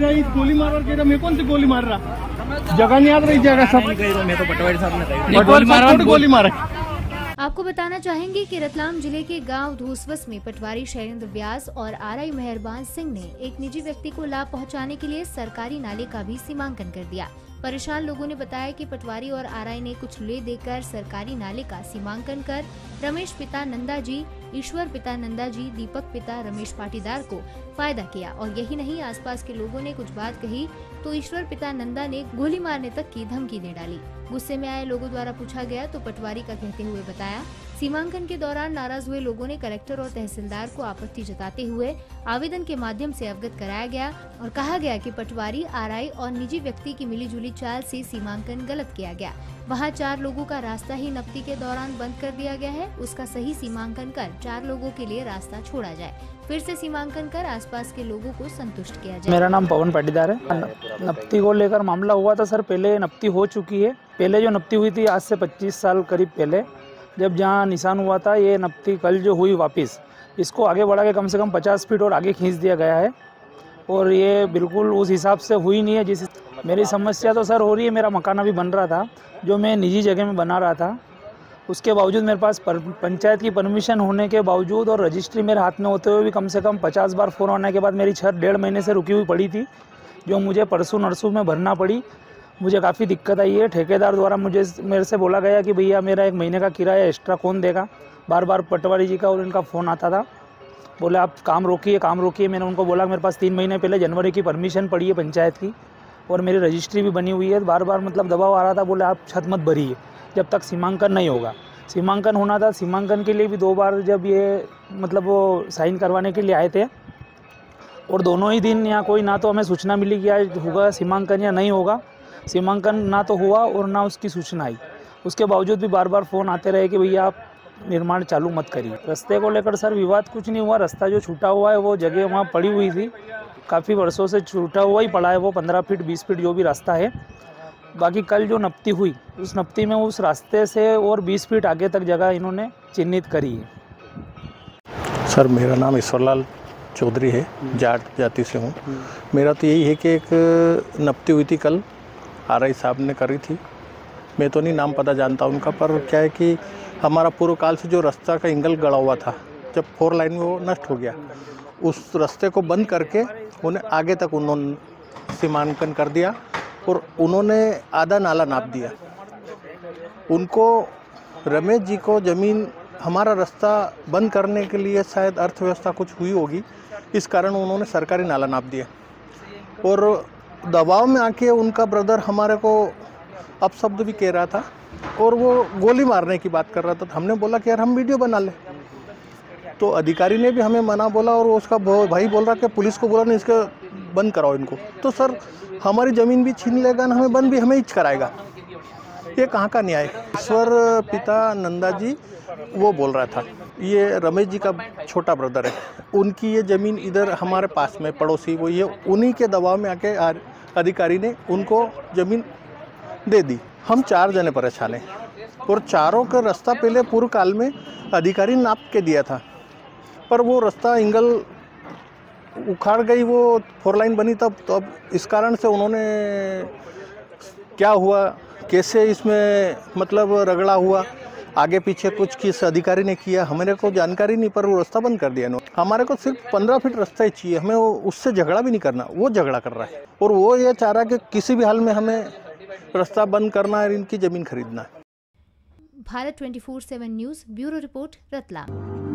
गई गोली मार रहा, मैं कौन सी गोली मार रहा, जगह नहीं याद रही, जगह सब मैं तो पटवारी साहब ने गोली मारा। आपको बताना चाहेंगे कि रतलाम जिले के गांव धूसवस में पटवारी शैलेंद्र व्यास और आरआई मेहरबान सिंह ने एक निजी व्यक्ति को लाभ पहुंचाने के लिए सरकारी नाले का भी सीमांकन कर दिया। परेशान लोगों ने बताया कि पटवारी और आरआई ने कुछ ले देकर सरकारी नाले का सीमांकन कर रमेश पिता नंदा जी, ईश्वर पिता नंदा जी, दीपक पिता रमेश पाटीदार को फायदा किया। और यही नहीं, आसपास के लोगों ने कुछ बात कही तो ईश्वर पिता नंदा ने गोली मारने तक की धमकी दे डाली। गुस्से में आए लोगों द्वारा पूछा गया तो पटवारी का कहते हुए बताया, सीमांकन के दौरान नाराज हुए लोगों ने कलेक्टर और तहसीलदार को आपत्ति जताते हुए आवेदन के माध्यम से अवगत कराया गया और कहा गया कि पटवारी, आरआई और निजी व्यक्ति की मिलीजुली चाल से सीमांकन गलत किया गया। वहां 4 लोगों का रास्ता ही नपती के दौरान बंद कर दिया गया है। उसका सही सीमांकन कर 4 लोगों के लिए रास्ता छोड़ा जाए, फिर से सीमांकन कर आसपास के लोगों को संतुष्ट किया जाए। मेरा नाम पवन पाटीदार है। नपती को लेकर मामला हुआ था सर, पहले नपती हो चुकी है। पहले जो नपती हुई थी आज से 25 साल करीब पहले, जब जहाँ निशान हुआ था, ये नपती कल जो हुई वापस, इसको आगे बढ़ा के कम से कम 50 फीट और आगे खींच दिया गया है और ये बिल्कुल उस हिसाब से हुई नहीं है। जिस मेरी समस्या तो सर हो रही है, मेरा मकान अभी बन रहा था जो मैं निजी जगह में बना रहा था, उसके बावजूद मेरे पास पंचायत की परमिशन होने के बावजूद और रजिस्ट्री मेरे हाथ में होते हुए भी कम से कम 50 बार फ़ोन आने के बाद मेरी छत 1.5 महीने से रुकी हुई पड़ी थी, जो मुझे परसों नरसों में भरना पड़ी। मुझे काफ़ी दिक्कत आई है। ठेकेदार द्वारा मेरे से बोला गया कि भैया मेरा 1 महीने का किराया एक्स्ट्रा कौन देगा। बार बार पटवारी जी का और इनका फ़ोन आता था, बोले आप काम रोकिए। मैंने उनको बोला मेरे पास 3 महीने पहले जनवरी की परमिशन पड़ी है पंचायत की और मेरी रजिस्ट्री भी बनी हुई है। बार बार मतलब दबाव आ रहा था, बोले आप छत मत भरिए जब तक सीमांकन नहीं होगा। सीमांकन होना था, सीमांकन के लिए भी 2 बार जब ये मतलब वो साइन करवाने के लिए आए थे और दोनों ही दिन यहाँ कोई ना तो हमें सूचना मिली कि आज होगा सीमांकन या नहीं होगा। सीमांकन ना तो हुआ और ना उसकी सूचना आई। उसके बावजूद भी बार बार फ़ोन आते रहे कि भैया आप निर्माण चालू मत करिए। रास्ते को लेकर सर विवाद कुछ नहीं हुआ। रास्ता जो छूटा हुआ है वो जगह वहाँ पड़ी हुई थी, काफ़ी वर्षों से छूटा हुआ ही पड़ा है वो, 15 फीट 20 फीट जो भी रास्ता है। बाकी कल जो नपती हुई, उस नपती में उस रास्ते से और 20 फीट आगे तक जगह इन्होंने चिन्हित करी है। सर मेरा नाम ईश्वरलाल चौधरी है, जाट जाति से हूँ। मेरा तो यही है कि एक नपती हुई थी कल, आरआई साहब ने करी थी। मैं तो नहीं नाम पता जानता उनका, पर क्या है कि हमारा पूर्व काल से जो रास्ता का एंगल गड़ा हुआ था, जब 4 लाइन में वो नष्ट हो गया, उस रास्ते को बंद करके उन्हें आगे तक उन्होंने सीमांकन कर दिया और उन्होंने आधा नाला नाप दिया। उनको रमेश जी को ज़मीन हमारा रास्ता बंद करने के लिए शायद अर्थव्यवस्था कुछ हुई होगी, इस कारण उन्होंने सरकारी नाला नाप दिया और दबाव में आके उनका ब्रदर हमारे को अपशब्द भी कह रहा था और वो गोली मारने की बात कर रहा था। तो हमने बोला कि यार हम वीडियो बना लें, तो अधिकारी ने भी हमें मना बोला और उसका भाई बोल रहा कि पुलिस को बोला नहीं इसके बंद कराओ इनको। तो सर हमारी ज़मीन भी छीन लेगा ना, हमें बंद भी हमें ही कराएगा, ये कहाँ का न्याय। ईश्वर पिता नंदा जी वो बोल रहा था, ये रमेश जी का छोटा ब्रदर है, उनकी ये ज़मीन इधर हमारे पास में पड़ोसी वो ये, उन्हीं के दबाव में आके अधिकारी ने उनको ज़मीन दे दी। हम 4 जने परेशान हैं और चारों का रास्ता पहले पूर्व काल में अधिकारी नाप के दिया था, पर वो रास्ता एंगल उखाड़ गई, वो 4 लाइन बनी तब। तो अब इस कारण से उन्होंने क्या हुआ, कैसे इसमें मतलब रगड़ा हुआ, आगे पीछे कुछ किस अधिकारी ने किया हमारे को जानकारी नहीं, पर वो रास्ता बंद कर दिया इन्होंने। हमारे को सिर्फ 15 फीट रास्ता ही चाहिए, हमें उससे झगड़ा भी नहीं करना, वो झगड़ा कर रहा है और वो ये चाह रहा है कि किसी भी हाल में हमें रास्ता बंद करना है, इनकी ज़मीन खरीदना है। Bharat 24/7 news bureau report, Ratlam.